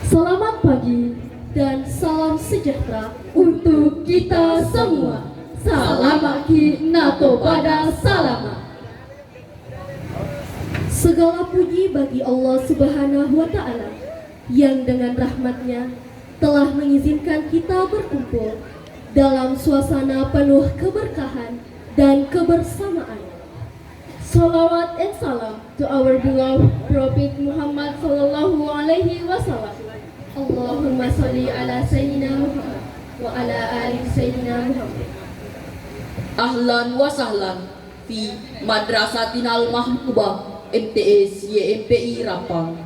Selamat pagi dan salam sejahtera untuk kita semua. Salamat nato pada salama. Segala puji bagi Allah Subhanahu wa Ta'ala yang dengan rahmatnya telah mengizinkan kita berkumpul dalam suasana penuh keberkahan dan kebersamaan. Salawat and salam to our beloved Prophet Muhammad sallallahu alaihi wasallam. Allahumma salli ala Sayyidina Muhammad wa ala ali Sayyidina Muhammad. Ahlan wa sahlan fi Madrasatinal Mahbubah MTS YMPI Rapang.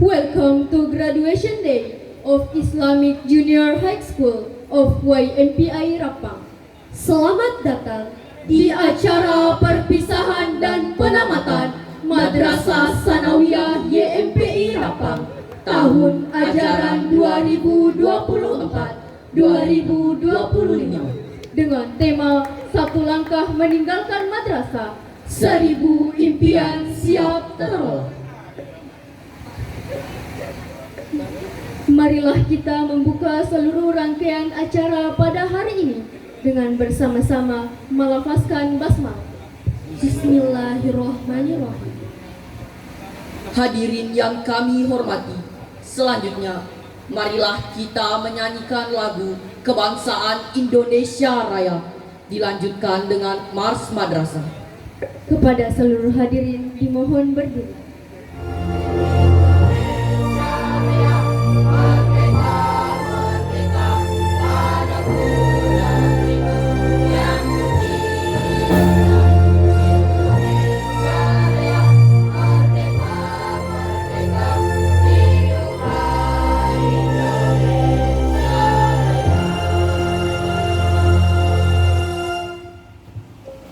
Welcome to graduation day of Islamic Junior High School of YMPI Rapang. Selamat datang di acara perpisahan dan penamatan Madrasah Sanawiyah YMPI Rapang tahun ajaran 2024-2025 dengan tema Satu Langkah Meninggalkan Madrasah, 1000 Impian Siap Terolong. Marilah kita membuka seluruh rangkaian acara pada hari ini dengan bersama-sama melafazkan basmalah. Bismillahirrahmanirrahim. Hadirin yang kami hormati, selanjutnya marilah kita menyanyikan lagu Kebangsaan Indonesia Raya, dilanjutkan dengan Mars Madrasah. Kepada seluruh hadirin dimohon berdiri.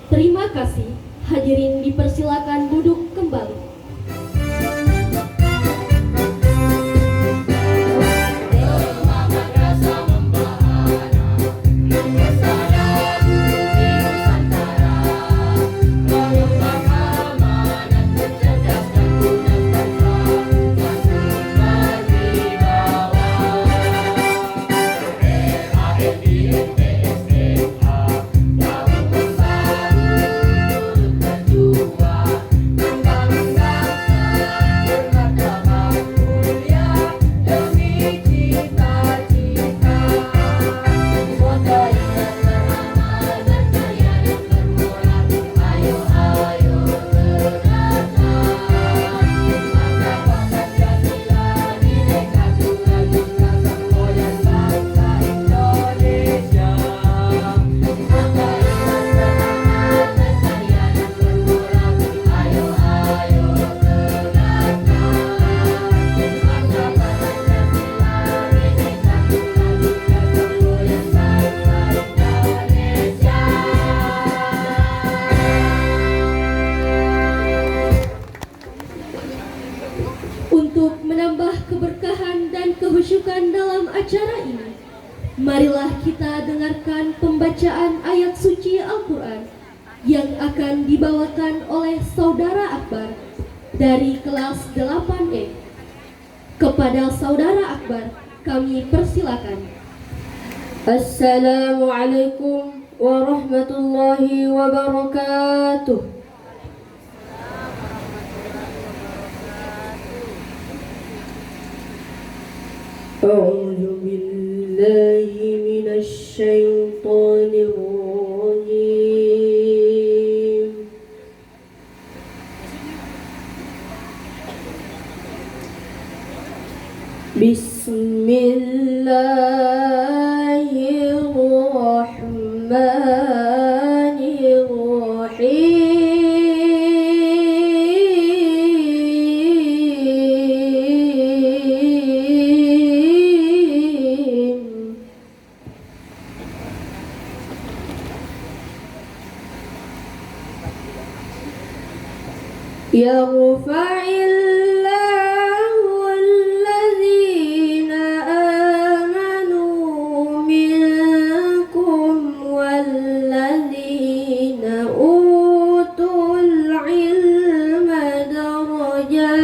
Terima kasih. Hadirin dipersilakan duduk kembali. Untuk menambah keberkahan dan kehusyukan dalam acara ini, marilah kita dengarkan pembacaan ayat suci Al-Quran yang akan dibawakan oleh Saudara Akbar dari kelas 8E. Kepada Saudara Akbar, kami persilakan. Assalamualaikum warahmatullahi wabarakatuh. أعوذ بالله من الشيطان الرجيم بسم الله الرحمن الرحيم يرفع الله الذين آمنوا منكم والذين أوتوا العلم درجات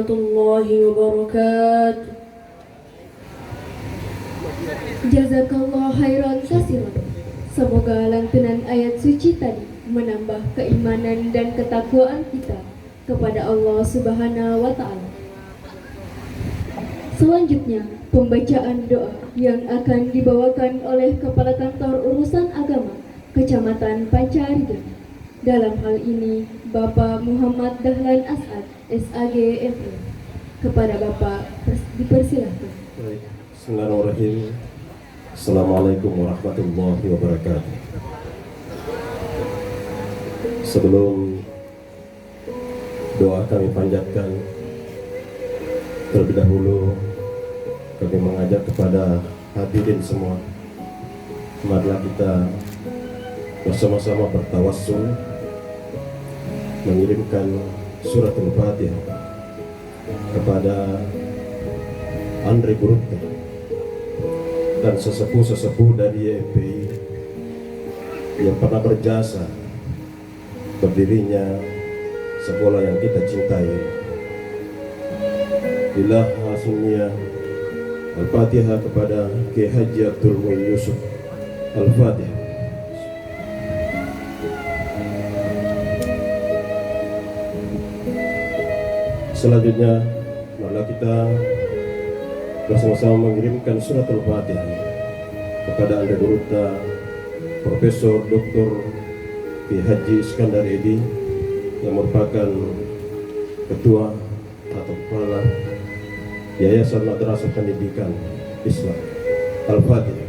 warahmatullahi wabarakatuh. Jazakallah khairan katsiran. Semoga lantunan ayat suci tadi menambah keimanan dan ketakwaan kita kepada Allah Subhanahu wa taala. Selanjutnya, pembacaan doa yang akan dibawakan oleh Kepala Kantor Urusan Agama Kecamatan Pancarida. Dalam hal ini, Bapak Muhammad Dahlan As'ad, SAG ME. Kepada Bapak dipersilahkan. Baik. Bismillahirrahmanirrahim. Assalamualaikum warahmatullahi wabarakatuh. Sebelum doa kami panjatkan, terlebih dahulu kami mengajak kepada hadirin semua, marilah kita bersama-sama bertawassul mengirimkan surat Al-Fatihah kepada Andre Gurutta dan sesepuh-sesepuh dari YMPI yang pernah berjasa berdirinya sekolah yang kita cintai. Billah hasilnya Al-Fatihah kepada Kiai Haji Abdul Muin Yusuf. Al-Fatihah. Selanjutnya, marilah kita bersama-sama mengirimkan surat Al-Fatihah kepada Anda Gurutta Profesor Dr. Kiai Haji Iskandar Edi yang merupakan Ketua atau Kepala Yayasan Madrasah Pendidikan Islam. Al-Fatihah.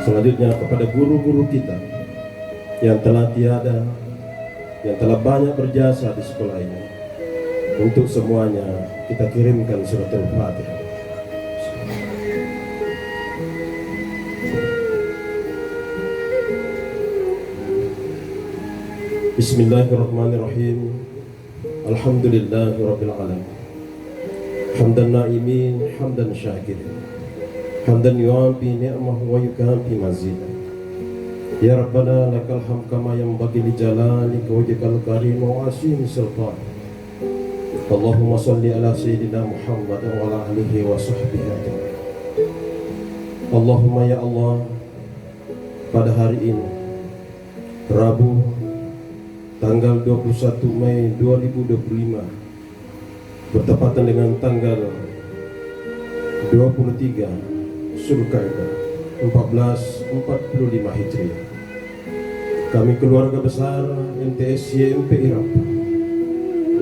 Selanjutnya kepada guru-guru kita yang telah tiada, yang telah banyak berjasa di sekolah ini. Untuk semuanya kita kirimkan surat Al-Fatihah. Bismillahirrahmanirrahim. Alhamdulillahirabbil alamin. Hamdan na'imin, hamdan syakirin. Hamdan yu'afi ni'mahu wa yukafi mazidah. Ya Rabbana lakal hamd kama yanbaghi li jalalika wajhikal karim wa asim sultan. Allahumma salli ala sayyidina Muhammad wa ala alihi wa sahbihi ajma'in. Allahumma ya Allah, pada hari ini Rabu tanggal 21 Mei 2025 bertepatan dengan tanggal 23 Zulkaidah 1445 Hijriah. Kami keluarga besar MTS YMP Irap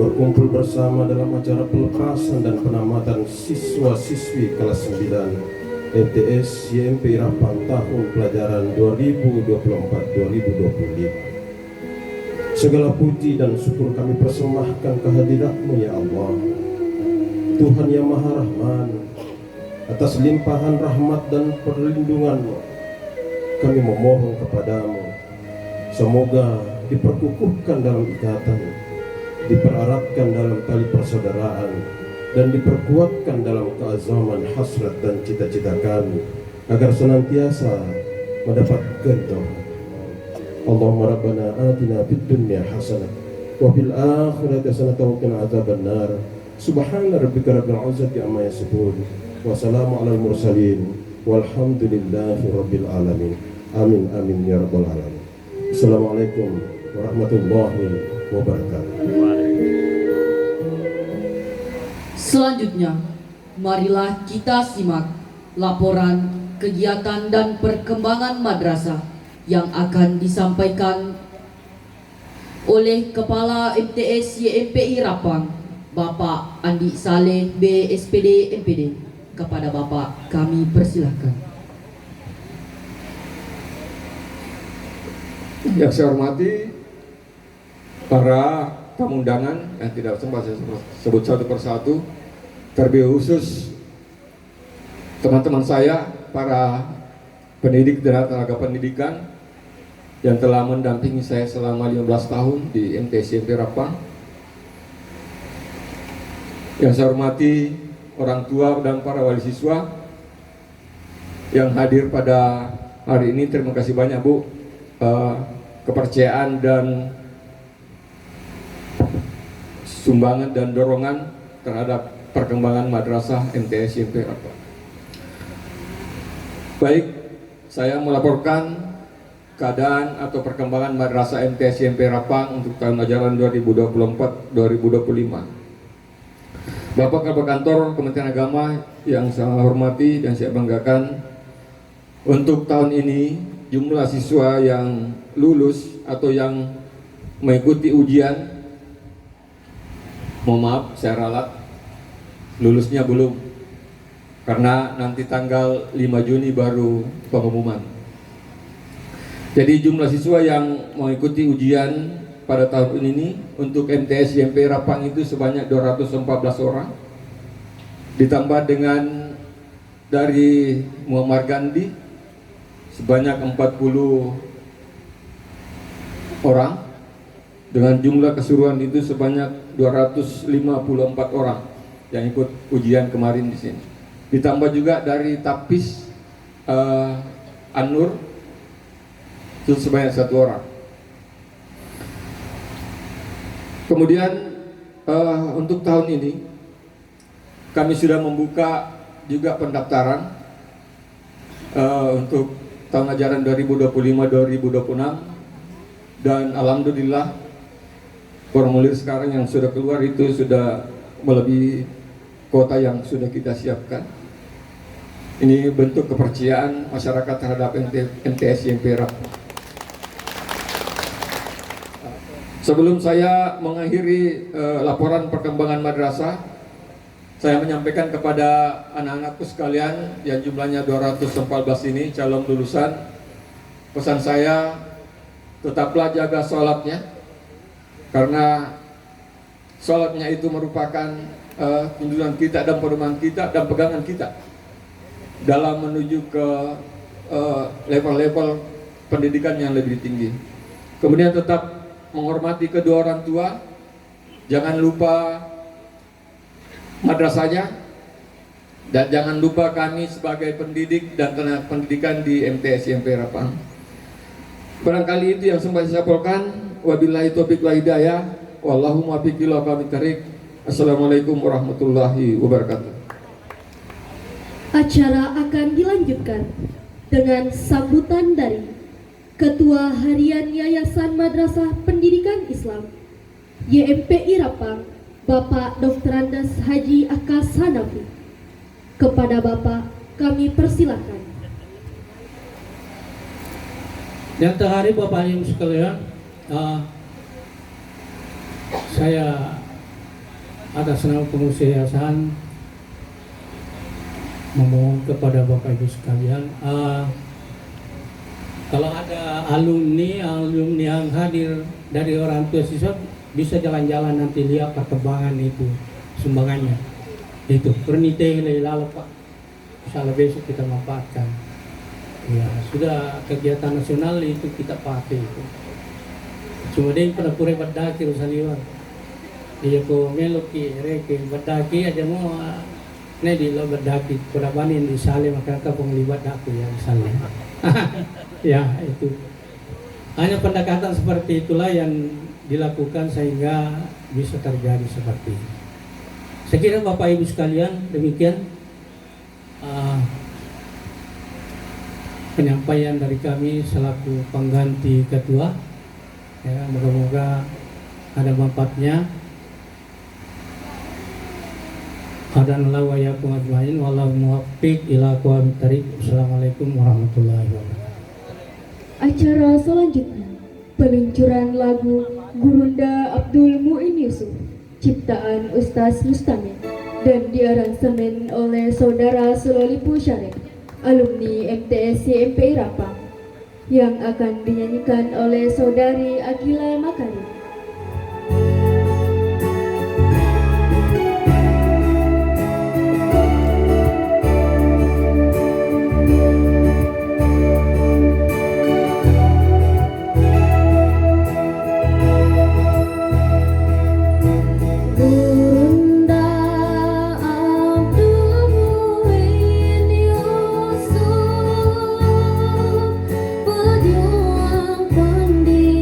berkumpul bersama dalam acara pelepasan dan penamatan siswa-siswi kelas 9 MTS YMP Irapan tahun pelajaran 2024-2025. Segala puji dan syukur kami persembahkan kehadirat-Mu ya Allah, Tuhan yang Maha Rahman. Atas limpahan rahmat dan perlindungan-Mu kami memohon kepadamu, semoga diperkukuhkan dalam ikatan, dipereratkan dalam tali persaudaraan, dan diperkuatkan dalam keazaman hasrat dan cita-cita kami, agar senantiasa mendapat ridha. Allahumma rabbana atina fid dunya hasanah wa fil akhirati hasanah wa qina adzabannar. Subhana rabbika rabbil izzati amma yasifun. Wassalamu alal mursalin walhamdulillahi rabbil alamin. Amin amin ya rabbal alamin. Assalamualaikum warahmatullahi wabarakatuh. Selanjutnya, marilah kita simak laporan kegiatan dan perkembangan madrasah yang akan disampaikan oleh Kepala MTS YMPI Rapang, Bapak Andi Saleh BSPD MPD. Kepada Bapak kami persilahkan. Yang saya hormati para tamu undangan yang tidak sempat saya sebut satu persatu, terlebih khusus teman-teman saya, para pendidik dan tenaga pendidikan yang telah mendampingi saya selama 15 tahun di MTS YMP Rapang. Yang saya hormati orang tua dan para wali siswa yang hadir pada hari ini. Terima kasih banyak Bu. kepercayaan dan sumbangan dan dorongan terhadap perkembangan madrasah MTS YMP Rapang. Baik, saya melaporkan keadaan atau perkembangan madrasah MTS YMP Rapang untuk tahun ajaran 2024-2025. Bapak Kepala Kantor Kementerian Agama yang saya hormati dan saya banggakan, untuk tahun ini jumlah siswa yang lulus atau yang mengikuti ujian, mohon maaf saya ralat, lulusnya belum, karena nanti tanggal 5 Juni baru pengumuman. Jadi jumlah siswa yang mengikuti ujian pada tahun ini untuk MTS YMP Rapang itu sebanyak 214 orang, ditambah dengan dari Muhammad Gandhi sebanyak 40 orang, dengan jumlah keseluruhan itu sebanyak 254 orang yang ikut ujian kemarin di sini. Ditambah juga dari Tapis An-Nur itu sebanyak 1 orang. Kemudian untuk tahun ini kami sudah membuka juga pendaftaran untuk tahun ajaran 2025-2026, dan alhamdulillah formulir sekarang yang sudah keluar itu sudah melebihi kuota yang sudah kita siapkan. Ini bentuk kepercayaan masyarakat terhadap MTS YMP Rapang. Sebelum saya mengakhiri laporan perkembangan madrasah, saya menyampaikan kepada anak-anakku sekalian yang jumlahnya 214 ini calon lulusan, pesan saya, tetaplah jaga sholatnya, karena sholatnya itu merupakan tuntunan kita dan pedoman kita dan pegangan kita dalam menuju ke level-level pendidikan yang lebih tinggi. Kemudian tetap menghormati kedua orang tua, jangan lupa madrasahnya, dan jangan lupa kami sebagai pendidik dan tenaga pendidikan di MTS YMP Rapang. Barangkali itu yang sempat saya sampaikan. Wabillahi taufiq wal hidayah. Wallahu muwaffiq ila aqwamit thoriq. Assalamualaikum warahmatullahi wabarakatuh. Acara akan dilanjutkan dengan sambutan dari Ketua Harian Yayasan Madrasah Pendidikan Islam YMPI Rapang, Bapak Dr. Andes Haji Akas Hanafi. Kepada Bapak kami persilakan. Yang terhari Bapak Ibu sekalian, saya atas nama pengurus yayasan memohon kepada Bapak Ibu sekalian, kalau ada alumni yang hadir dari orang tua siswa, bisa jalan-jalan nanti lihat perkembangan itu sumbangannya. Itu pernite lalu Pak, insyaallah besok kita manfaatkan. Ya sudah, kegiatan nasional itu kita pakai itu. Cuma dia pernah pura berdaki rusaliwan. Dia ko meloki reke berdaki aja mau di lo berdaki pada banin di sale maka penglibat aku ya misalnya. Ya itu hanya pendekatan seperti itulah yang dilakukan sehingga bisa terjadi seperti ini. Saya kira Bapak Ibu sekalian, demikian penyampaian dari kami selaku pengganti ketua. Ya, moga-moga ada manfaatnya. Hadanallahu wa iyyakum ajmain wallahu muwaffiq ila aqwamit thoriq. Assalamualaikum warahmatullahi wabarakatuh. Acara selanjutnya peluncuran lagu Gurunda Abdul Muin Yusuf, ciptaan Ustaz Mustamir dan diaransemen oleh Saudara Sulolipu Syarif, alumni MTS YMPI Rapang, yang akan dinyanyikan oleh Saudari Akila Makarim. Pejuang pendidikan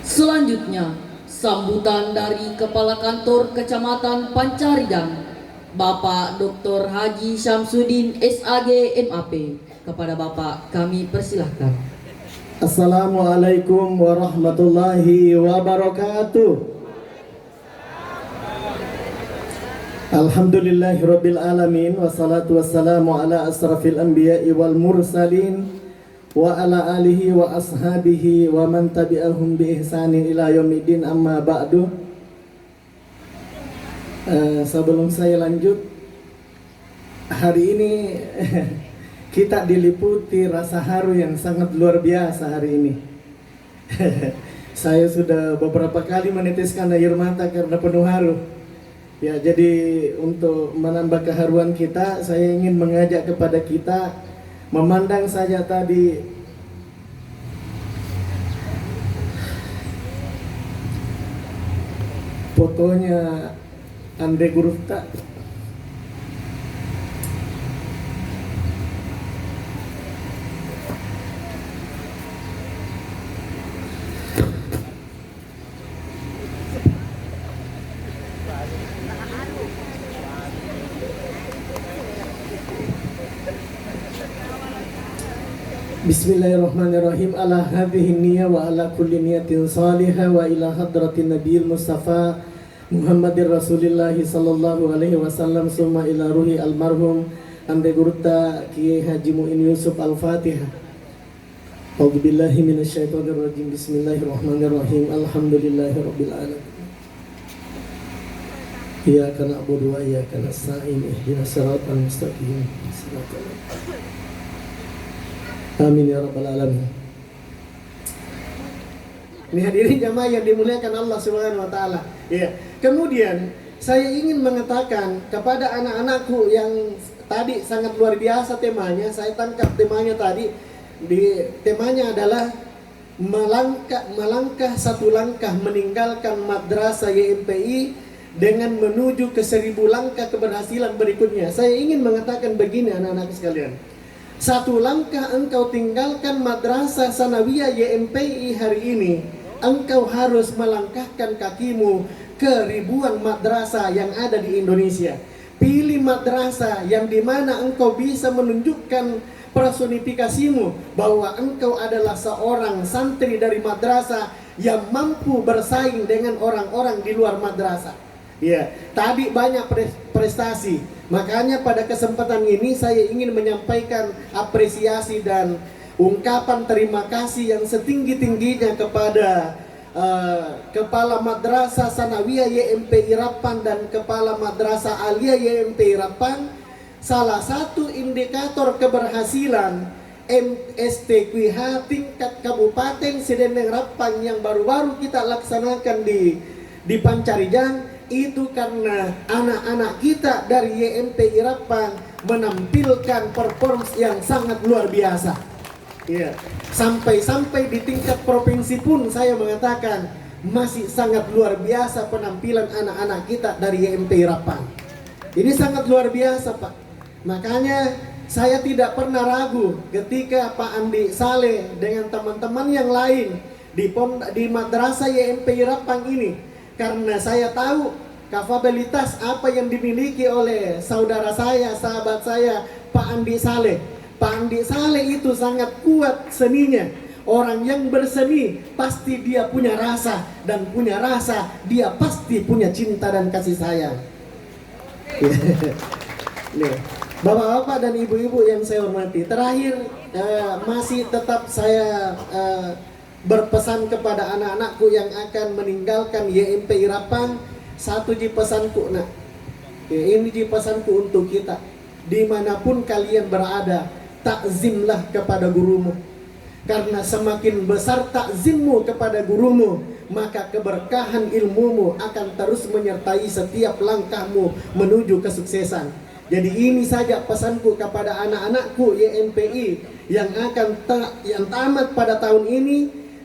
Selanjutnya, sambutan dari Kepala Kantor Kecamatan Pancaridang, Bapak Dr. Haji Syamsuddin SAG MAP. Kepada Bapak kami persilahkan. Assalamualaikum warahmatullahi wabarakatuh. Alhamdulillahirabbil alamin wassalatu wassalamu ala asrafil anbiya'i wal mursalin wa ala alihi wa ashabihi wa man tabi'ahum bi ihsanin ila yaumiddin, amma ba'du. Sebelum saya lanjut, hari ini kita diliputi rasa haru yang sangat luar biasa hari ini. Saya sudah beberapa kali meneteskan air mata karena penuh haru. Ya, jadi untuk menambah keharuan kita, saya ingin mengajak kepada kita memandang saja tadi fotonya Andre Gurufta. Bismillahirrahmanirrahim. Ala hadhihi niyya wa ala kulli niyatin salihah wa ila hadratin nabiyil mustafa Muhammadir Rasulillah sallallahu alaihi wasallam, summa ila ruhi almarhum Andre Gurufta Kiai Haji Muin Yusuf Al-Fatihah. A'udzubillahi minasyaitonir rajim. Bismillahirrahmanirrahim. Alhamdulillahirabbil alamin. Iyyaka na'budu wa iyyaka nasta'in. Ihdinas siratal mustaqim. Amin ya rabbal alamin. Ini hadirin jamaah yang dimuliakan Allah Subhanahu wa taala. Ya. Kemudian saya ingin mengatakan kepada anak-anakku yang tadi sangat luar biasa temanya, saya tangkap temanya tadi. Temanya adalah melangkah satu langkah meninggalkan madrasah YMPI dengan menuju ke 1000 langkah keberhasilan berikutnya. Saya ingin mengatakan begini anak-anak sekalian. Satu langkah engkau tinggalkan madrasah sanawiyah YMPI hari ini, engkau harus melangkahkan kakimu ke ribuan madrasah yang ada di Indonesia. Pilih madrasah yang dimana engkau bisa menunjukkan personifikasimu bahwa engkau adalah seorang santri dari madrasah yang mampu bersaing dengan orang-orang di luar madrasah. Ya, tadi banyak prestasi. Makanya pada kesempatan ini saya ingin menyampaikan apresiasi dan ungkapan terima kasih yang setinggi-tingginya kepada Kepala Madrasah Sanawiyah YMPI Rappan dan Kepala Madrasah Aliyah YMPI Rappan. Salah satu indikator keberhasilan MSTQH tingkat Kabupaten Sedendeng Rappan yang baru-baru kita laksanakan di Pancarijang itu karena anak-anak kita dari YMPI Rappan menampilkan performance yang sangat luar biasa. Ya, sampai di tingkat provinsi pun saya mengatakan masih sangat luar biasa penampilan anak-anak kita dari YMPI Rappan. Ini sangat luar biasa, Pak. Makanya saya tidak pernah ragu ketika Pak Andi Saleh dengan teman-teman yang lain di madrasah YMPI Rappan ini, karena saya tahu kapabilitas apa yang dimiliki oleh saudara saya, sahabat saya, Pak Andi Saleh. Pak Andi Saleh itu sangat kuat seninya. Orang yang berseni pasti dia punya rasa, dan punya rasa dia pasti punya cinta dan kasih sayang. Nih, bapak-bapak dan ibu-ibu yang saya hormati, terakhir masih tetap saya berpesan kepada anak-anakku yang akan meninggalkan YMPI Rappan. Satu ji pesanku, nak. Ini ji pesanku untuk kita. Dimanapun kalian berada, takzimlah kepada gurumu. Karena semakin besar takzimmu kepada gurumu, maka keberkahan ilmumu akan terus menyertai setiap langkahmu menuju kesuksesan. Jadi ini saja pesanku kepada anak-anakku YMPI yang yang tamat pada tahun ini.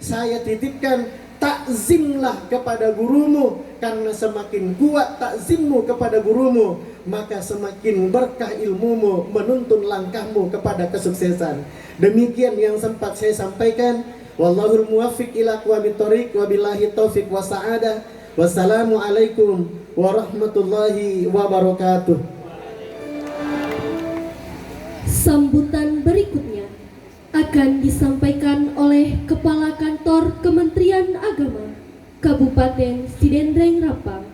Saya titipkan, takzimlah kepada gurumu, karena semakin kuat takzimmu kepada gurumu, maka semakin berkah ilmumu menuntun langkahmu kepada kesuksesan. Demikian yang sempat saya sampaikan. Wallahul muwaffiq ila aqwamit thoriq, wabillahi taufiq wa sa'adah. Wassalamualaikum warahmatullahi wabarakatuh. Sambutan berikutnya akan disampaikan oleh Kepala Kantor Kementerian Agama Kabupaten Sidendreng Rapang,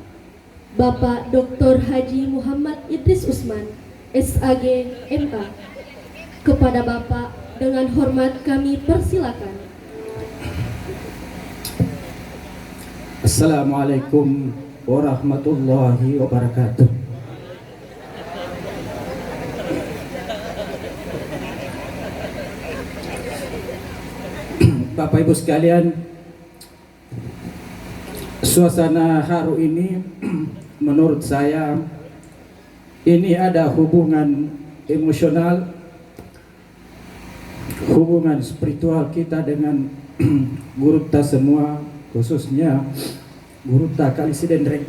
Bapak Dr. Haji Muhammad Idris Usman, SAG MA. Kepada Bapak dengan hormat kami persilakan. Assalamualaikum warahmatullahi wabarakatuh. Bapak Ibu sekalian, suasana haru ini menurut saya ini ada hubungan emosional, hubungan spiritual kita dengan Gurutta semua, khususnya Gurutta Kali Sidendreng.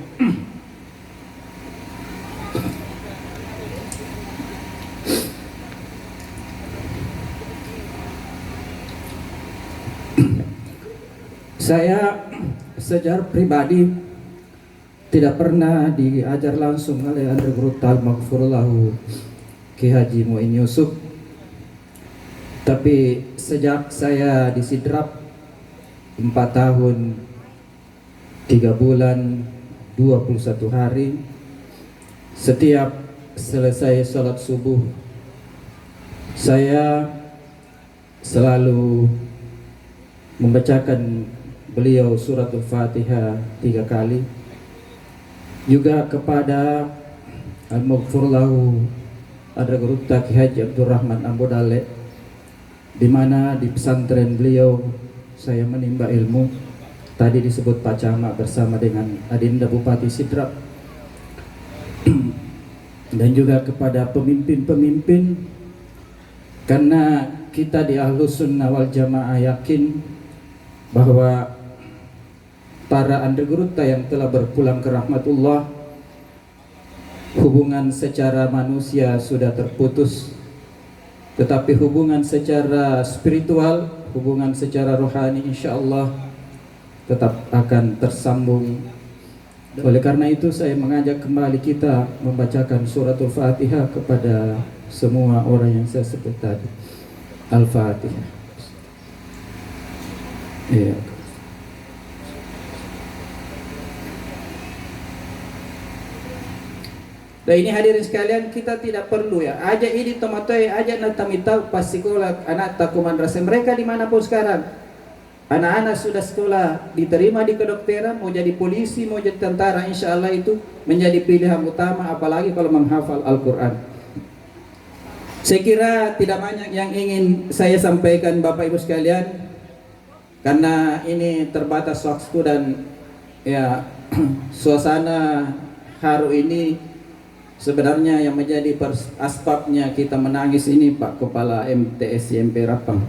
Saya secara pribadi tidak pernah diajar langsung oleh Andre Gurutta Al-Maghfurullahu Ki Haji Muin Yusuf, tapi sejak saya di Sidrap 4 tahun 3 bulan 21 hari, setiap selesai sholat subuh saya selalu membacakan beliau suratul Fatihah 3 kali. Juga kepada Al-Maghfurullahu Andre Gurutta Ki Haji Abdurrahman Ambodale, di mana di pesantren beliau saya menimba ilmu. Tadi disebut Pak Camat bersama dengan Adinda Bupati Sidrap. Dan juga kepada pemimpin-pemimpin, karena kita di Ahlus Sunnah wal Jamaah yakin bahwa para Andre Gurutta yang telah berpulang ke rahmatullah, hubungan secara manusia sudah terputus, tetapi hubungan secara spiritual, hubungan secara rohani insyaallah tetap akan tersambung. Oleh karena itu saya mengajak kembali kita membacakan suratul Fatihah kepada semua orang yang saya sebut tadi. Al-Fatihah. Iya. Dan ini hadirin sekalian, kita tidak perlu ya aja ini tomatoi aja natamita pas sekolah anak takuman rasa mereka dimanapun sekarang. Anak-anak sudah sekolah, diterima di kedokteran, mau jadi polisi, mau jadi tentara, insya Allah itu menjadi pilihan utama, apalagi kalau menghafal Al-Quran. Saya kira tidak banyak yang ingin saya sampaikan Bapak Ibu sekalian, karena ini terbatas waktu dan ya suasana haru ini sebenarnya yang menjadi asbabnya kita menangis ini Pak Kepala MTS YMP Rapang.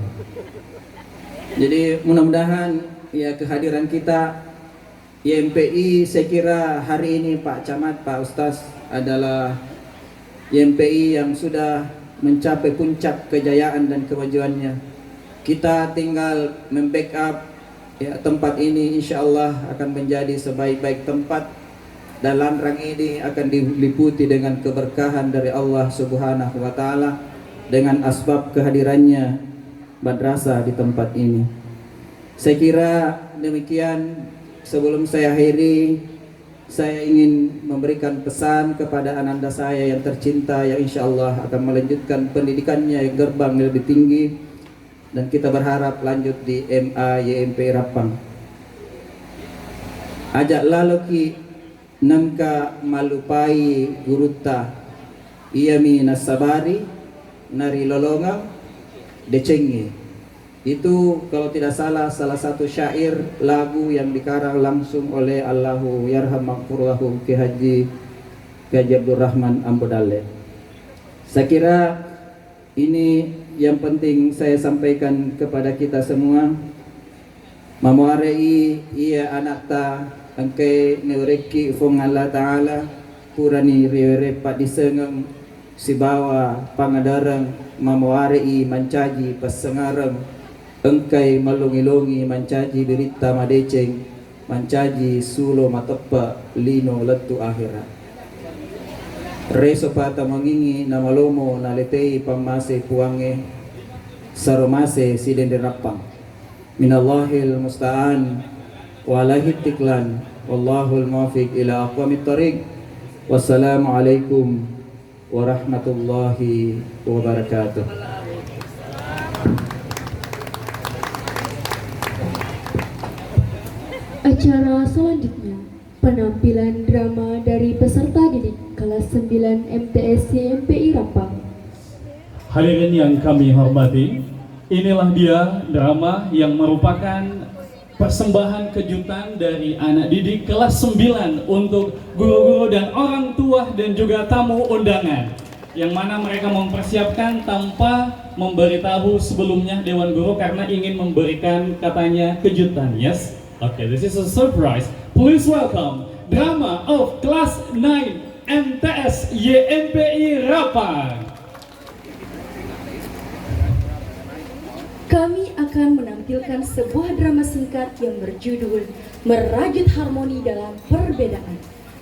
Jadi mudah-mudahan ya kehadiran kita YMPI, saya kira hari ini Pak Camat, Pak Ustaz adalah YMPI yang sudah mencapai puncak kejayaan dan kemajuannya. Kita tinggal membackup ya, tempat ini insya Allah akan menjadi sebaik-baik tempat, dan landrang ini akan diliputi dengan keberkahan dari Allah Subhanahu wa Ta'ala dengan asbab kehadirannya madrasah di tempat ini. Saya kira demikian. Sebelum saya akhiri, saya ingin memberikan pesan kepada ananda saya yang tercinta yang insya Allah akan melanjutkan pendidikannya yang gerbang lebih tinggi, dan kita berharap lanjut di MA YMP Rapang. Ajak laloki nangka malupai Gurutta iyami nasabari nari lolonga decengi. Itu kalau tidak salah satu syair lagu yang dikarang langsung oleh Allahu yarham maghfurlahu Ki Haji Abdurrahman Ambodale. Saya kira ini yang penting saya sampaikan kepada kita semua. Mamuarei ia anak ta angkai neureki fong Allah Ta'ala purani riwere pak disengeng si bawa pangadarang mamuarei mancaji pasengareng engkai malungi-lungi mancaji berita madeceng, mancaji sulo matepa lino letu akhirat. Reso pata mangingi na malomo na letei pamase puange saromase sidende rapang. Minallahil musta'an walahit tiklan wallahul muwaffiq ila aqwamit thariq. Wassalamualaikum warahmatullahi wabarakatuh. Acara selanjutnya, penampilan drama dari peserta didik kelas 9 MTS YMPI Rapang. Hadirin yang kami hormati, inilah dia drama yang merupakan persembahan kejutan dari anak didik kelas 9 untuk guru-guru dan orang tua dan juga tamu undangan, yang mana mereka mempersiapkan tanpa memberitahu sebelumnya Dewan Guru karena ingin memberikan katanya kejutan. Yes? Okay, this is a surprise. Please welcome drama of class 9 MTS YMPI Rapang. Kami akan menampilkan sebuah drama singkat yang berjudul Merajut Harmoni Dalam Perbedaan.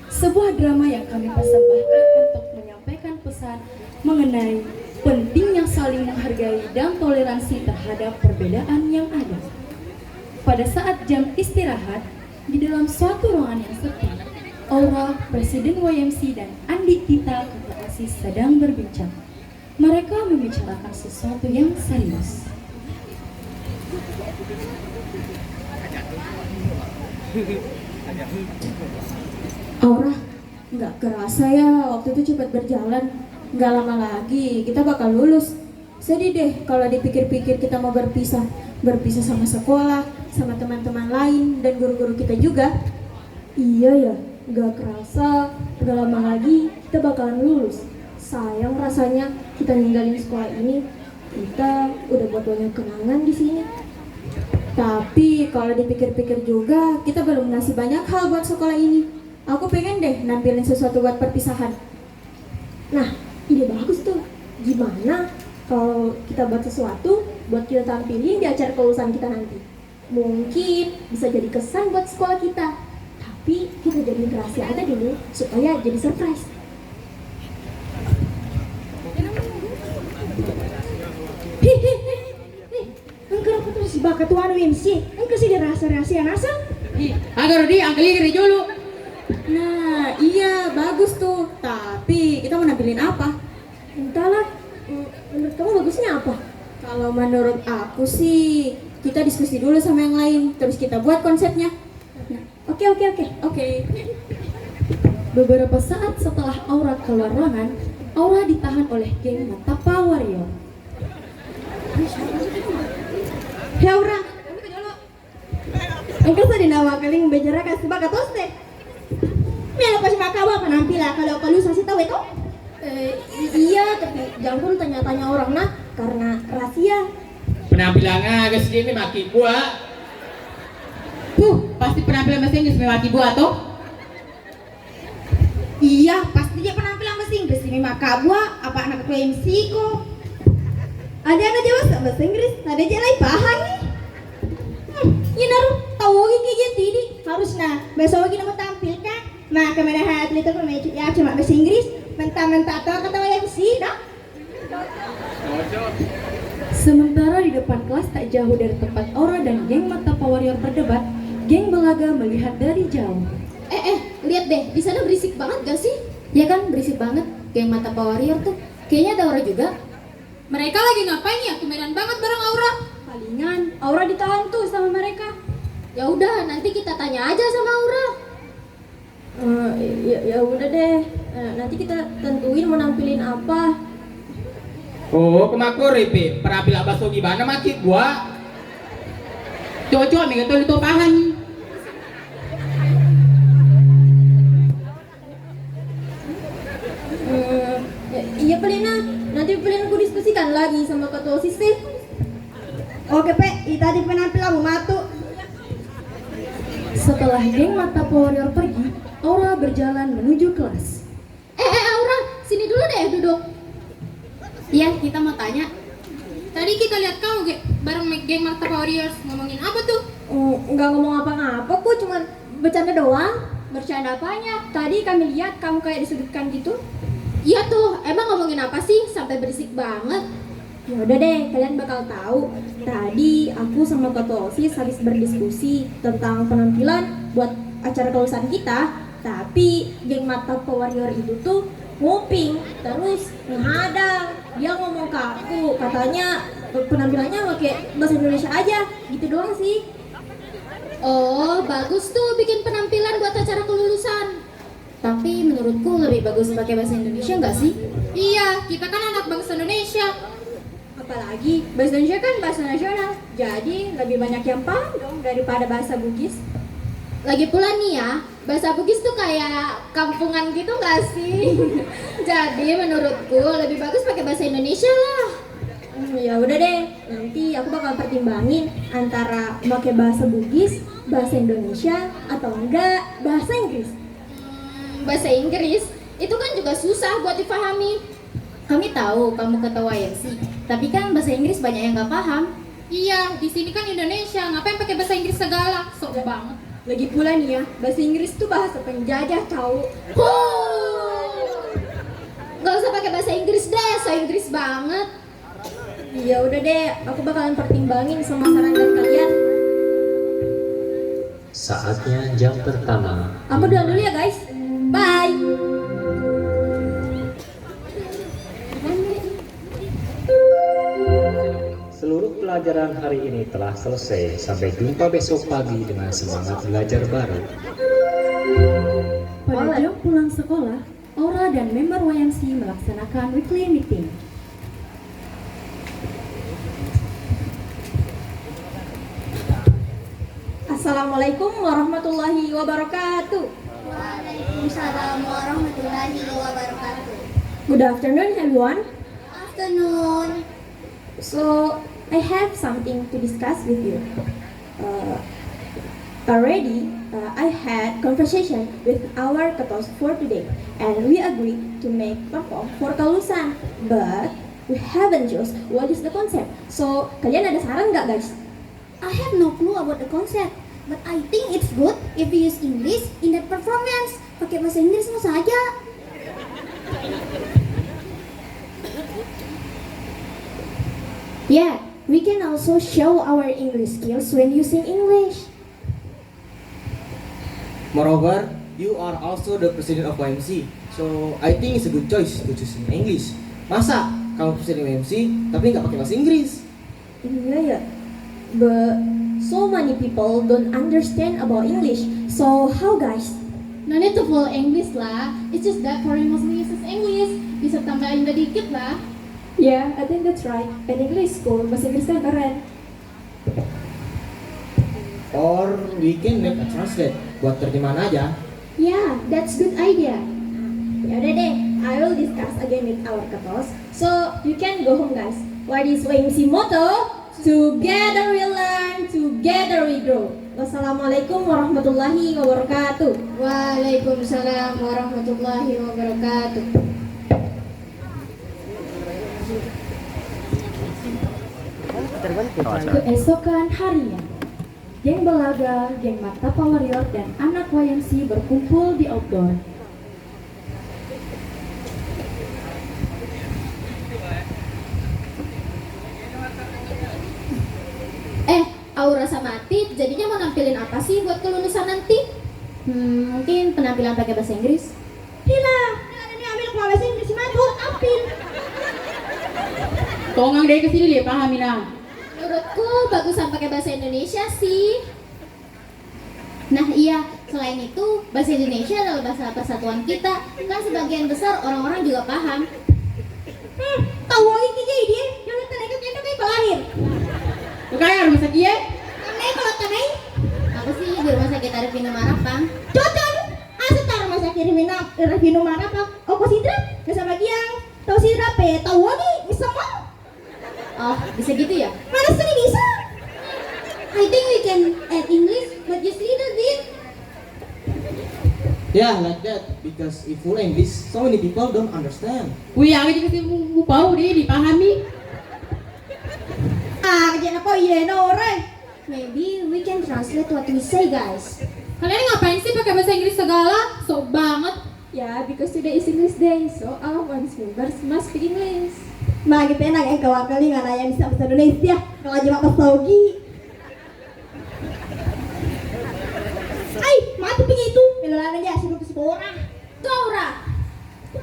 Sebuah drama yang kami persembahkan untuk menyampaikan pesan mengenai pentingnya saling menghargai dan toleransi terhadap perbedaan yang ada. Pada saat jam istirahat, di dalam suatu ruangan yang sepi, Aura, Presiden YMC, dan Andi Tita Ketua OSIS sedang berbincang. Mereka membicarakan sesuatu yang serius. Aura, nggak kerasa ya waktu itu cepat berjalan. Nggak lama lagi kita bakal lulus. Sedih deh kalau dipikir-pikir kita mau berpisah sama sekolah, sama teman-teman lain dan guru-guru kita juga. Iya ya, gak kerasa, udah lama lagi kita bakalan lulus. Sayang rasanya kita ninggalin sekolah ini. Kita udah buat banyak kenangan di sini. Tapi kalau dipikir-pikir juga kita belum ngasih banyak hal buat sekolah ini. Aku pengen deh nampilin sesuatu buat perpisahan. Nah, ide bagus tuh. Gimana kalau kita buat sesuatu buat kita tampilin di acara kelulusan kita nanti? Mungkin bisa jadi kesan buat sekolah kita. Tapi kita jadiin rahasia aja dulu supaya jadi surprise. Engkau apa terus bakat tuan MC? Engkau sih rahasia-rahasia nasa? Agar di angkel ini dulu. Nah, iya bagus tuh. Tapi kita mau nampilin apa? Entahlah, menurut kamu bagusnya apa? Kalau menurut aku sih kita diskusi dulu sama yang lain, terus kita buat konsepnya. Nah, oke. Beberapa saat setelah Aura keluar ruangan, Aura ditahan oleh geng Matapa Warrior. Ya Aura, Engkau tadi nawa kali membicarakan sebagai toste. ini apa sih makawa penampilan kalau kalau kasih tahu itu? Iya, tapi jangan tanya-tanya orang nah karena rahasia. Penampilannya agak segini maki gua. Pasti penampilan bahasa Inggris mewaki gua toh. Iya, pasti dia penampilan bahasa Inggris ini maka gua apa anak ketua MC kok. Ada anak Jawa sama bahasa Inggris, ada aja lain paham nih. Ya naruh tahu lagi kayak jadi harusnya besok lagi nama tampilkan. Nah kemana atlet itu ya cuma bahasa Inggris, mentah-mentah atau kata MC dah. Sementara di depan kelas tak jauh dari tempat Aura dan geng Matapa Warrior berdebat, geng Belaga melihat dari jauh. Lihat deh, di sana berisik banget gak sih? Ya kan, berisik banget. Geng Matapa Warrior tuh, kayaknya ada Aura juga. Mereka lagi ngapain ya? Kemenan banget bareng Aura. Palingan Aura ditahan tuh sama mereka. Ya udah, nanti kita tanya aja sama Aura. Ya udah deh, nanti kita tentuin mau nampilin apa. Oh, kemakor repe. Penampilan baso gimana maki gua? Cocok nih betul itu paham. Iya Pelina, nanti Pelina aku diskusikan lagi sama ketua OSIS sih. Oke Pe, tadi penampilanmu matu. Setelah geng Matapa Warrior pergi, Aura berjalan menuju kelas. Aura, sini dulu deh duduk. Iya, kita mau tanya. Tadi kita lihat kamu bareng geng Marta Warriors. Ngomongin apa tuh? Nggak ngomong apa-apa, kok cuma bercanda doang. Bercanda apanya? Tadi kami lihat kamu kayak disudutkan gitu. Iya tuh, emang ngomongin apa sih sampai berisik banget? Ya udah deh, kalian bakal tahu. Tadi aku sama Ketua OSIS habis berdiskusi tentang penampilan buat acara kelulusan kita. Tapi geng Mata Warrior itu tuh nguping, terus menghadang. Dia ngomong ke aku, katanya penampilannya pakai bahasa Indonesia aja, gitu doang sih. Oh, bagus tuh bikin penampilan buat acara kelulusan. Tapi menurutku lebih bagus pakai bahasa Indonesia nggak sih? Iya, kita kan anak bangsa Indonesia. Apalagi bahasa Indonesia kan bahasa nasional, jadi lebih banyak yang paham dong daripada bahasa Bugis. Lagi pula nih ya, bahasa Bugis tuh kayak kampungan gitu gak sih? Jadi menurutku lebih bagus pakai bahasa Indonesia lah. Ya udah deh, nanti aku bakal pertimbangin antara pakai bahasa Bugis, bahasa Indonesia, atau enggak bahasa Inggris. Bahasa Inggris itu kan juga susah buat dipahami. Kami tahu kamu ketua YMC, tapi kan bahasa Inggris banyak yang nggak paham. Iya, di sini kan Indonesia. Ngapain pakai bahasa Inggris segala? Sok banget. Lagi pula nih ya, bahasa Inggris tuh bahasa penjajah tahu. Gak usah pakai bahasa Inggris deh, so Inggris banget. Ya udah deh, aku bakalan pertimbangin sama saran dari kalian. Saatnya jam pertama. Aku dulu ya guys, bye. Seluruh pelajaran hari ini telah selesai. Sampai jumpa besok pagi dengan semangat belajar baru. Pada jam pulang sekolah, Aura dan member YMC melaksanakan weekly meeting. Assalamualaikum warahmatullahi wabarakatuh. Waalaikumsalam warahmatullahi wabarakatuh. Good afternoon everyone. Afternoon. So I have something to discuss with you. Already I had conversation with our ketos for today, and we agreed to make perform for kelulusan, but we haven't chose what is the concept. So kalian ada saran nggak guys? I have no clue about the concept, but I think it's good if we use English in that performance. Pakai bahasa Inggris saja. Yeah, we can also show our English skills when using English. Moreover, you are also the president of YMC, so I think it's a good choice to choose in English. Masa kamu presiden YMC tapi nggak pakai bahasa Inggris? Iya ya, but so many people don't understand about English. So how guys? No need to follow English lah. It's just that foreign mostly uses English. Bisa tambahin dikit lah. Yeah, I think that's right. In English school, bahasa Inggris kan keren. Or we can make a translate buat terjemahan aja. Yeah, that's good idea. Ya udah deh, I will discuss again with our ketos. So you can go home guys. What is YMC motto? Together we learn, together we grow. Wassalamualaikum warahmatullahi wabarakatuh. Waalaikumsalam warahmatullahi wabarakatuh. Keesokan harinya, geng Belaga, geng Mata Warrior, dan anak YMC berkumpul di outdoor. Aura sama Atit jadinya mau nampilin apa sih buat kelulusan nanti? Mungkin penampilan pakai bahasa Inggris. Hila, ada nih ambil bahasa Inggris madu, ambil. Tongang deh kesini dia pahamin ah. Menurutku bagusan pakai bahasa Indonesia sih. Nah iya, selain itu bahasa Indonesia adalah bahasa persatuan kita. Kan sebagian besar orang-orang juga paham. Tahu lagi jadi dia, jangan tenaga kita kayak lahir. Kayak rumah sakit ya? Tanai kalau tanai. Apa sih di rumah sakit Arif Binu Marapang? Cocok. Asa tar rumah sakit Arif Binu Marapang. Oh sidra, bisa bagian. Tahu sidra pe, tahu lagi bisa mau. Oh, bisa gitu ya? Mana sih bisa? I think we can add English, but just little bit. Yeah, like that. Because if full English, so many people don't understand. Wih, aku juga sih mau bau deh dipahami. Jangan apa iya Nore. Maybe we can translate what we say, guys. Kalian ngapain sih pakai bahasa Inggris segala? Sok banget. Ya, because today is English Day, so all of us members must speak English. Mah kita enak kawan kali nggak nanya bisa bahasa Indonesia. Kalau aja mak Sogi. Ay, mati begitu. Melalui aja sebelum orang. Tuh Aura.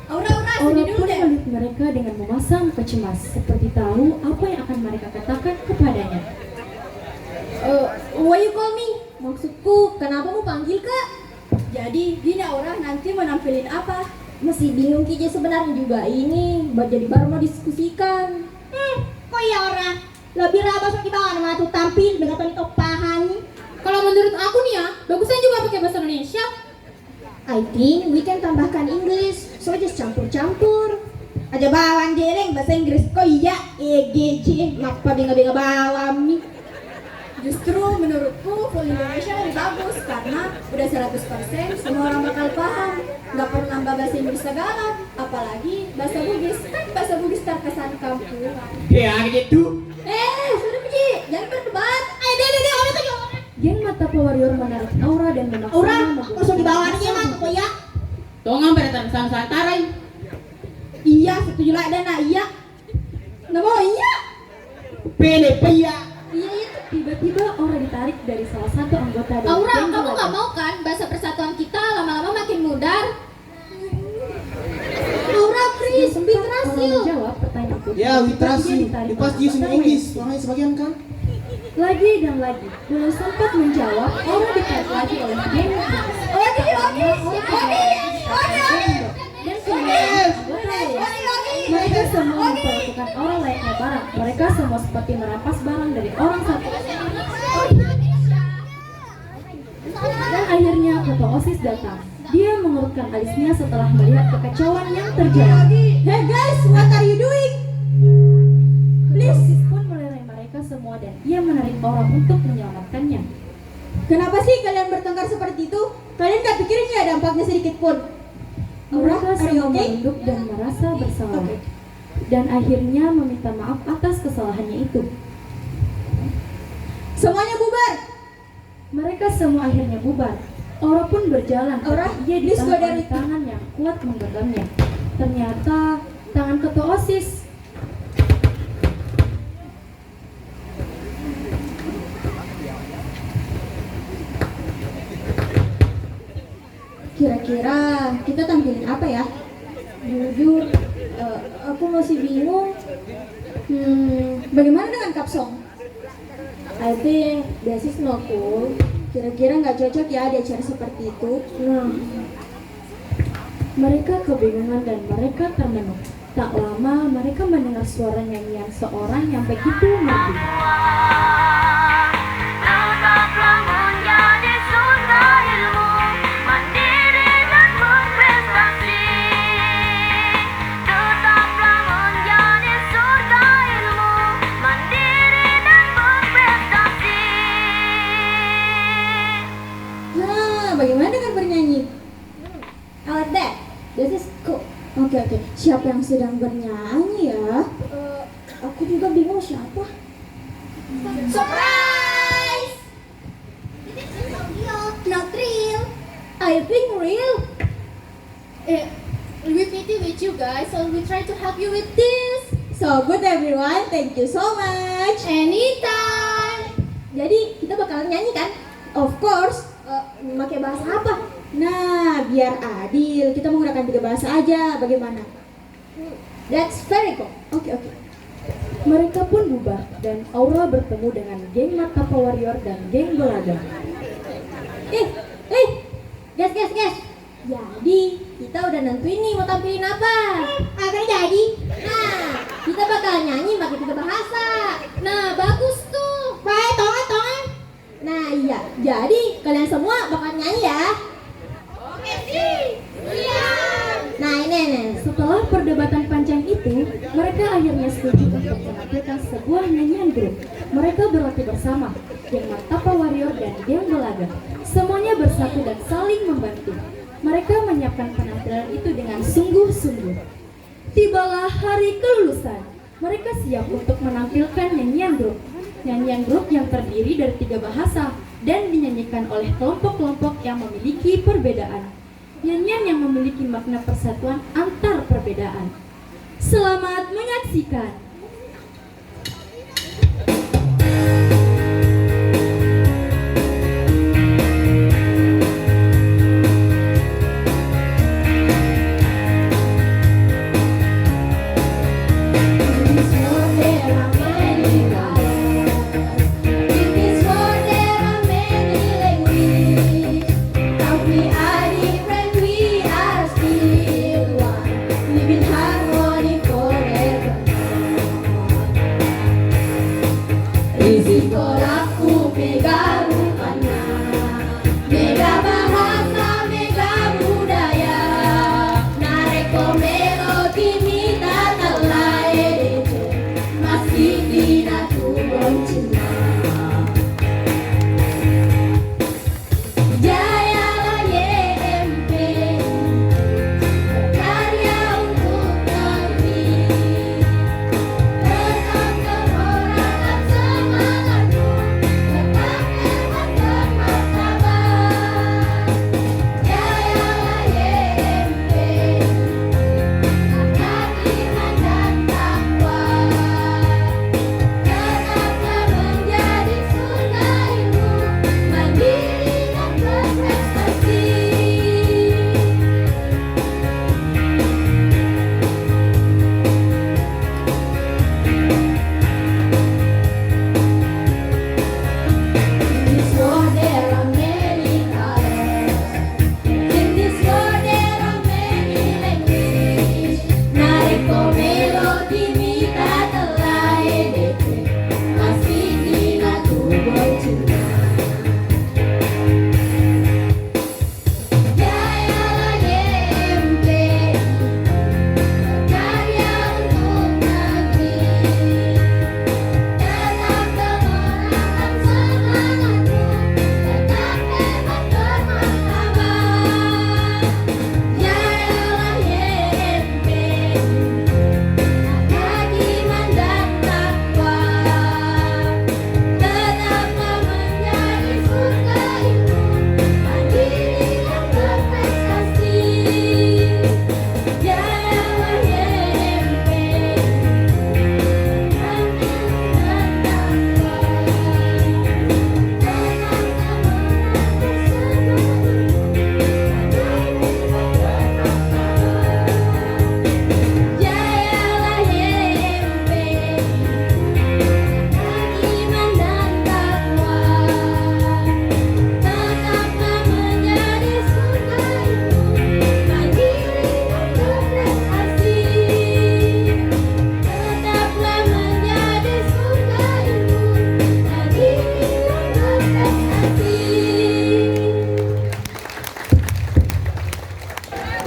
Aura pun melihat mereka dengan memasang muka cemas, seperti tahu apa yang akan mereka katakan kepadanya. Why you call me? Maksudku, kenapa mau panggil kak? Jadi, gini Aura nanti mau nampilin apa? Masih bingung Kije sebenarnya juga ini. Jadi baru mau diskusikan. Kok ya Aura? Lebih rabas di bawah nama tuh tampil dengan tadi topahan. Kalau menurut aku nih ya, bagusnya juga pakai bahasa Indonesia. I think we can tambahkan English, so just campur-campur. Aja bawaan jeleng bahasa Inggris kok iya EGC, ngapa binga-binga bawam nih. Justru menurutku full Indonesia lebih bagus karena udah 100% semua orang bakal paham. Nggak perlu nambah bahasa Inggris segala, apalagi bahasa Bugis. Kan bahasa Bugis terkesan kampungan. Ya gitu. Sudah Puji, jangan berdebat. Ayo deh, orang tadi orang. Geng Mata Warrior menarik Aura dan memaksa Aura, langsung dibawaannya mah kok ya. Tongang pada tangan-tangan. Iya, setuju lah dan iya. Nama iya. Pele paya. Iya, tiba-tiba Aura ditarik dari salah satu anggota dari Aura, geng kamu Balaga. nggak mau kan bahasa persatuan kita lama-lama makin mudar? Aura, please, be Aura trust you. menjawab pertanyaan itu. Ya, we trust Dia you. ditarik You past oleh use in anggota English. WNC. Makanya sebagian kan. Lagi dan lagi, belum sempat menjawab, Aura ditarik lagi oleh geng Bugis. Dan kemudian anggota WNC. Mereka semua memperlakukan Aura layaknya barang. Mereka semua seperti merampas barang dari orang satu. Dan akhirnya ketua OSIS datang. Dia mengerutkan alisnya setelah melihat kekacauan yang terjadi. Hey guys, what are you doing? Please. OSIS pun melerai mereka semua dan ia menarik orang untuk menyelamatkannya. Kenapa sih kalian bertengkar seperti itu? Kalian gak pikirin ya dampaknya sedikit pun? Aura, Mereka are you semua okay? menunduk dan merasa bersalah. Dan akhirnya meminta maaf atas kesalahannya itu. Semuanya bubar. Mereka semua akhirnya bubar. Aura pun berjalan. Aura, tapi dia please go ditahan dari oleh tangan yang kuat menggenggamnya. Ternyata tangan ketua OSIS. Kira-kira kita tampilin apa ya? Jujur, aku masih bingung. Bagaimana dengan kapsong? I think this is not cool. Kira-kira nggak cocok ya di acara seperti itu. Nah, mereka kebingungan dan mereka termenung. Tak lama mereka mendengar suara nyanyian seorang yang begitu merdu. Bagaimana dengan bernyanyi? I like that. This is cool. Oke. Siapa yang sedang bernyanyi ya? Aku juga bingung siapa. Surprise! Not real. I think real. We pity with you guys, so we try to help you with this. So good everyone. Thank you so much. Anytime. Jadi kita bakalan nyanyi kan? Of course. Memakai bahasa apa? Nah, biar adil, kita menggunakan 3 bahasa aja. Bagaimana? That's very cool. Oke. Mereka pun bubar dan Aura bertemu dengan geng Mata Warrior dan geng Balaga. Guys. Jadi, kita udah nentuin nih mau tampilin apa. Akan jadi. Nah, kita bakal nyanyi pakai 3 bahasa. Nah, bagus tuh. Baik, tongan. Nah, iya. Jadi, kalian semua bakal nyanyi ya. Oke sih. Siap. Nah, ini. Setelah perdebatan panjang itu, mereka akhirnya setuju untuk menampilkan sebuah nyanyian grup. Mereka berlatih bersama, geng Mata Warrior dan geng Balaga. Semuanya bersatu dan saling membantu. Mereka menyiapkan penampilan itu dengan sungguh-sungguh. Tibalah hari kelulusan. Mereka siap untuk menampilkan nyanyian grup. nyanyian grup yang terdiri dari 3 bahasa dan dinyanyikan oleh kelompok-kelompok yang memiliki perbedaan. Nyanyian yang memiliki makna persatuan antar perbedaan. Selamat menyaksikan.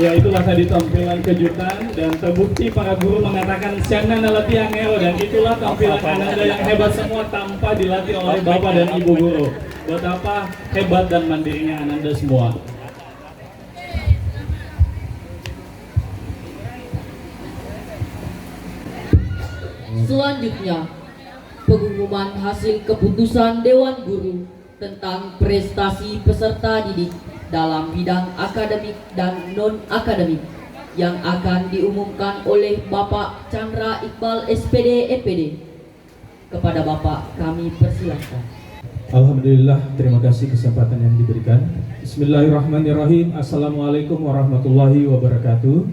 Ya, itulah tadi tampilan kejutan dan terbukti para guru mengatakan siangna nalatih yang ngero, dan itulah tampilan Ananda yang hebat semua tanpa dilatih oleh Bapak dan Ibu guru. Betapa hebat dan mandirinya Ananda semua. Selanjutnya, pengumuman hasil keputusan Dewan Guru tentang prestasi peserta didik dalam bidang akademik dan non-akademik yang akan diumumkan oleh Bapak Chandra Iqbal SPD EPD. Kepada Bapak kami persilahkan. Alhamdulillah, terima kasih kesempatan yang diberikan. Bismillahirrahmanirrahim. Assalamualaikum warahmatullahi wabarakatuh.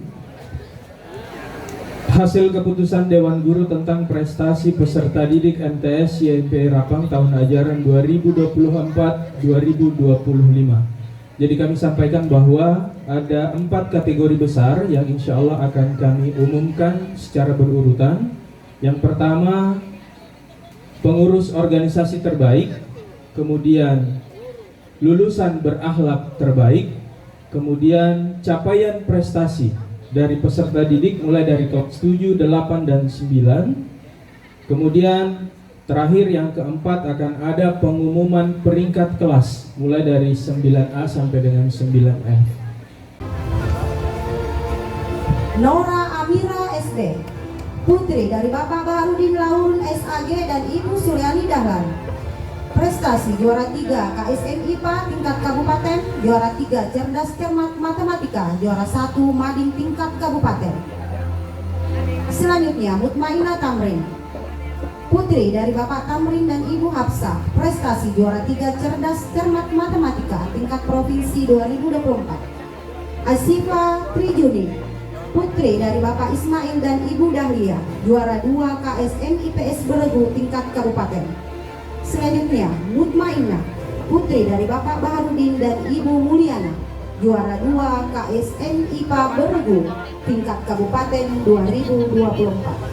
Hasil keputusan Dewan Guru tentang prestasi peserta didik MTS YMP Rapang tahun ajaran 2024-2025. Jadi kami sampaikan bahwa ada 4 kategori besar yang insya Allah akan kami umumkan secara berurutan. Yang pertama, pengurus organisasi terbaik, kemudian lulusan berakhlak terbaik, kemudian capaian prestasi dari peserta didik mulai dari kelas 7, 8, dan 9. Kemudian terakhir yang keempat akan ada pengumuman peringkat kelas mulai dari 9A sampai dengan 9F. Nora Amira SD. Putri dari Bapak Baharudin Laun SAG dan Ibu Suryani Dahlan. Prestasi juara 3 KSM IPA tingkat kabupaten, juara 3 cerdas cermat matematika, juara 1 mading tingkat kabupaten. Selanjutnya Mutmainah Tamrin. Putri dari Bapak Tamrin dan Ibu Hafsah, prestasi juara 3 cerdas cermat matematika tingkat provinsi 2024. Asifa Trijuni. Putri dari Bapak Ismail dan Ibu Dahlia, juara 2 KSM IPS Beregu tingkat kabupaten. Selanjutnya Mutmainah. Putri dari Bapak Baharudin dan Ibu Mulyana, juara 2 KSM IPA Beregu tingkat kabupaten 2024.